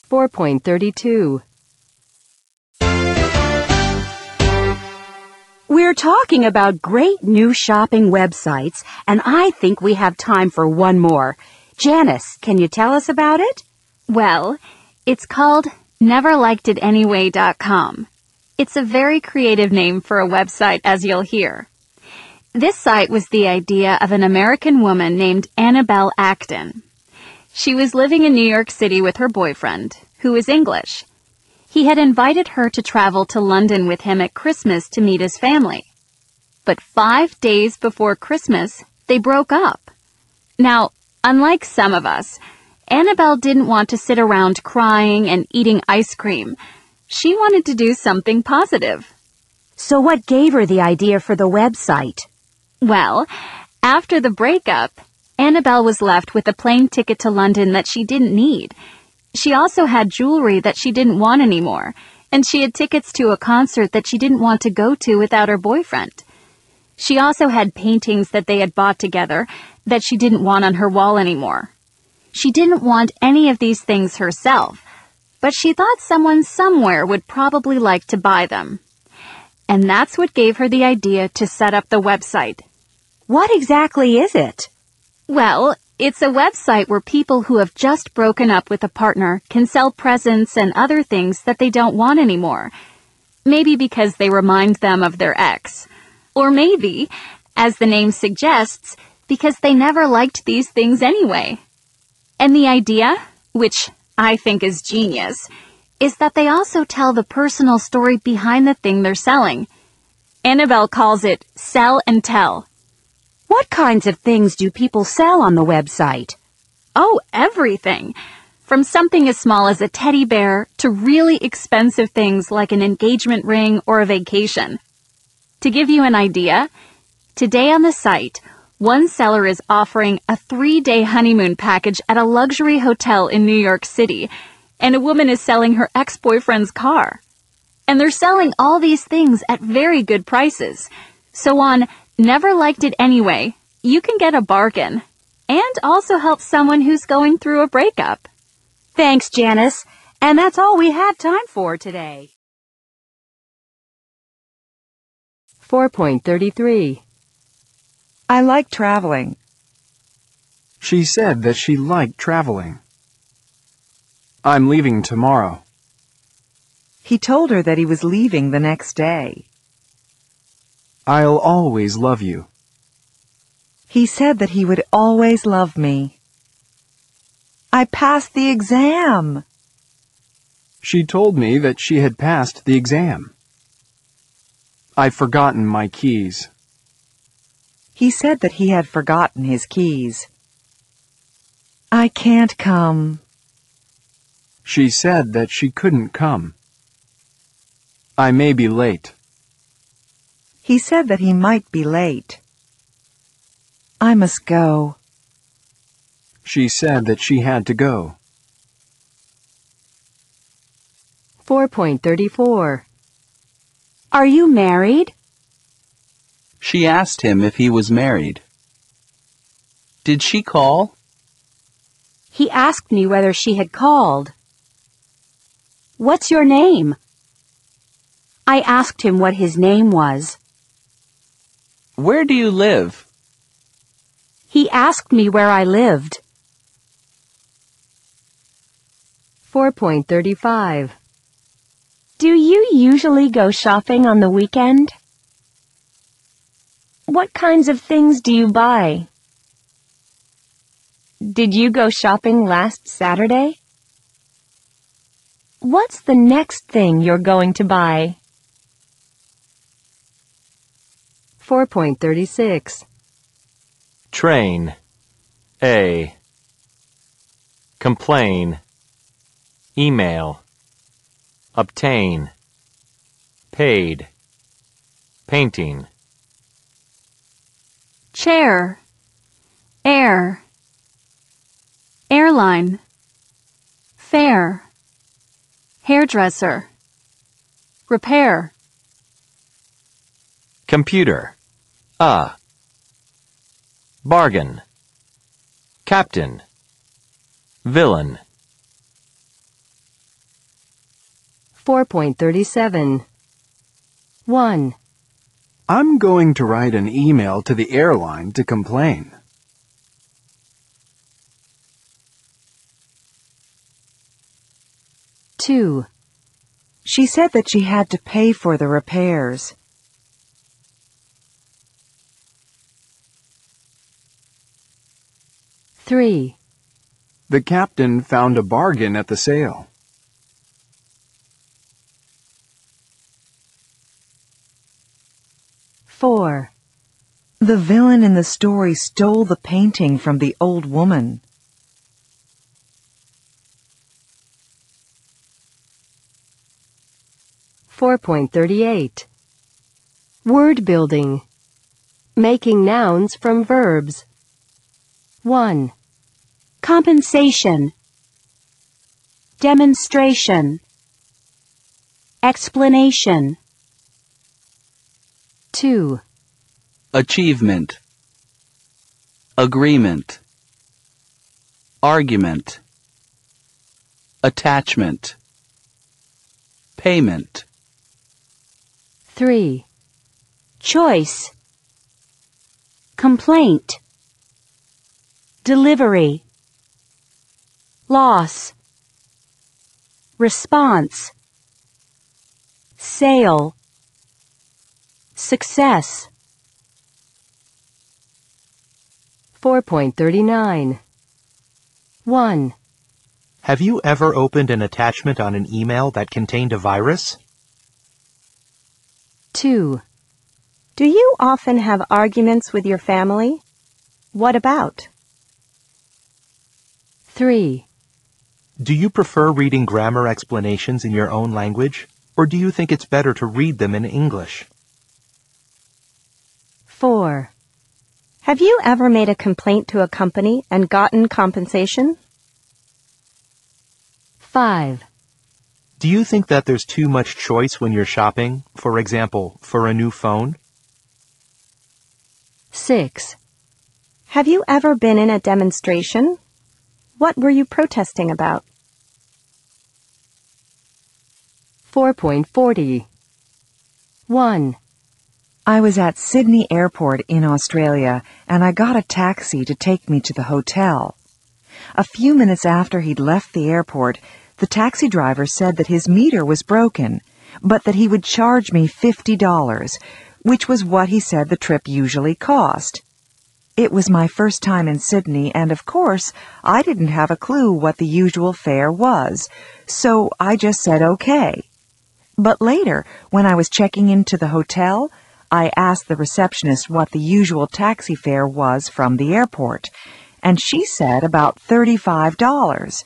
4.32. We're talking about great new shopping websites, and I think we have time for one more. Janice, can you tell us about it? Well, it's called neverlikedItanyway.com. It's a very creative name for a website, as you'll hear. This site was the idea of an American woman named Annabelle Acton. She was living in New York City with her boyfriend, who is English. He had invited her to travel to London with him at Christmas to meet his family. But 5 days before Christmas, they broke up. Now, unlike some of us, Annabelle didn't want to sit around crying and eating ice cream. She wanted to do something positive. So what gave her the idea for the website? Well, after the breakup, Annabelle was left with a plane ticket to London that she didn't need. She also had jewelry that she didn't want anymore, and she had tickets to a concert that she didn't want to go to without her boyfriend. She also had paintings that they had bought together that she didn't want on her wall anymore. She didn't want any of these things herself, but she thought someone somewhere would probably like to buy them. And that's what gave her the idea to set up the website. What exactly is it? Well, it's a website where people who have just broken up with a partner can sell presents and other things that they don't want anymore. Maybe because they remind them of their ex. Or maybe, as the name suggests, because they never liked these things anyway. And the idea, which I think is genius, is that they also tell the personal story behind the thing they're selling. Annabelle calls it sell and tell. What kinds of things do people sell on the website? Oh, everything. From something as small as a teddy bear to really expensive things like an engagement ring or a vacation. To give you an idea, today on the site, one seller is offering a 3-day honeymoon package at a luxury hotel in New York City, and a woman is selling her ex-boyfriend's car. And they're selling all these things at very good prices. So on Never Liked It Anyway, you can get a bargain and also help someone who's going through a breakup. Thanks, Janice. And that's all we have time for today. 4.33. I like traveling. She said that she liked traveling. I'm leaving tomorrow. He told her that he was leaving the next day. I'll always love you. He said that he would always love me. I passed the exam. She told me that she had passed the exam. I've forgotten my keys. He said that he had forgotten his keys. I can't come. She said that she couldn't come. I may be late. He said that he might be late. I must go. She said that she had to go. 4.34. Are you married? She asked him if he was married. Did she call? He asked me whether she had called. What's your name? I asked him what his name was. Where do you live? He asked me where I lived. 4.35. Do you usually go shopping on the weekend? What kinds of things do you buy? Did you go shopping last Saturday? What's the next thing you're going to buy? 4.36. Train. A. Complain. Email. Obtain. Paid. Painting. Chair. Air. Airline. Fare. Hairdresser. Repair. Computer. Bargain. Captain. Villain. 4.37. 1. I'm going to write an email to the airline to complain. 2. She said that she had to pay for the repairs. 3. The captain found a bargain at the sale. 4. The villain in the story stole the painting from the old woman. 4.38. Word building. Making nouns from verbs. 1. Compensation. Demonstration. Explanation. 2. Achievement. Agreement. Argument. Attachment. Payment. 3. Choice. Complaint. Delivery. Loss. Response. Sale. Success. 4.39. 1. Have you ever opened an attachment on an email that contained a virus? 2. Do you often have arguments with your family? What about? 3. Do you prefer reading grammar explanations in your own language, or do you think it's better to read them in English? 4. Have you ever made a complaint to a company and gotten compensation? 5. Do you think that there's too much choice when you're shopping, for example, for a new phone? 6. Have you ever been in a demonstration? What were you protesting about? 4.40. 1. I was at Sydney Airport in Australia, and I got a taxi to take me to the hotel. A few minutes after he'd left the airport, the taxi driver said that his meter was broken, but that he would charge me $50, which was what he said the trip usually cost. It was my first time in Sydney, and of course, I didn't have a clue what the usual fare was, so I just said okay. But later, when I was checking into the hotel, I asked the receptionist what the usual taxi fare was from the airport, and she said about $35.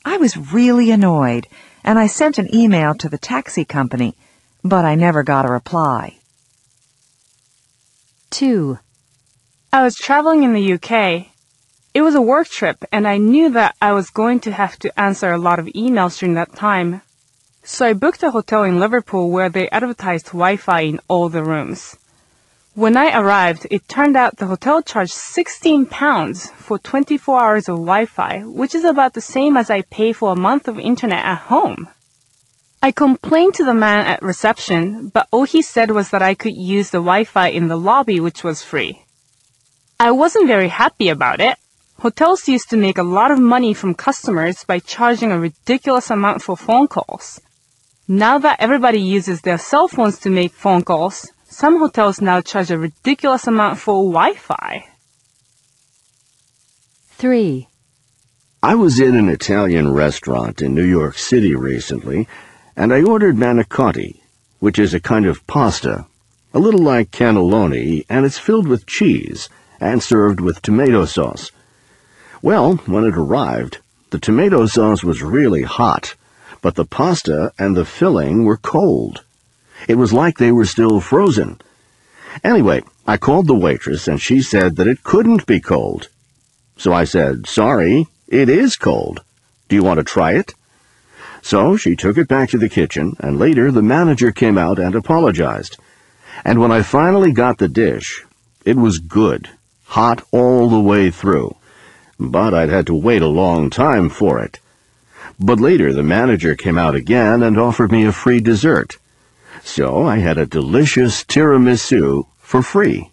I was really annoyed, and I sent an email to the taxi company, but I never got a reply. 2. I was traveling in the UK. It was a work trip, and I knew that I was going to have to answer a lot of emails during that time. So I booked a hotel in Liverpool where they advertised Wi-Fi in all the rooms. When I arrived, it turned out the hotel charged £16 for 24 hours of Wi-Fi, which is about the same as I pay for a month of internet at home. I complained to the man at reception, but all he said was that I could use the Wi-Fi in the lobby, which was free. I wasn't very happy about it. Hotels used to make a lot of money from customers by charging a ridiculous amount for phone calls. Now that everybody uses their cell phones to make phone calls, some hotels now charge a ridiculous amount for Wi-Fi. 3. I was in an Italian restaurant in New York City recently, and I ordered manicotti, which is a kind of pasta, a little like cannelloni, and it's filled with cheese and served with tomato sauce. Well, when it arrived, the tomato sauce was really hot, but the pasta and the filling were cold. It was like they were still frozen. Anyway, I called the waitress, and she said that it couldn't be cold. So I said, "Sorry, it is cold. Do you want to try it?" So she took it back to the kitchen, and later the manager came out and apologized. And when I finally got the dish, it was good, hot all the way through. But I'd had to wait a long time for it. But later the manager came out again and offered me a free dessert. So I had a delicious tiramisu for free.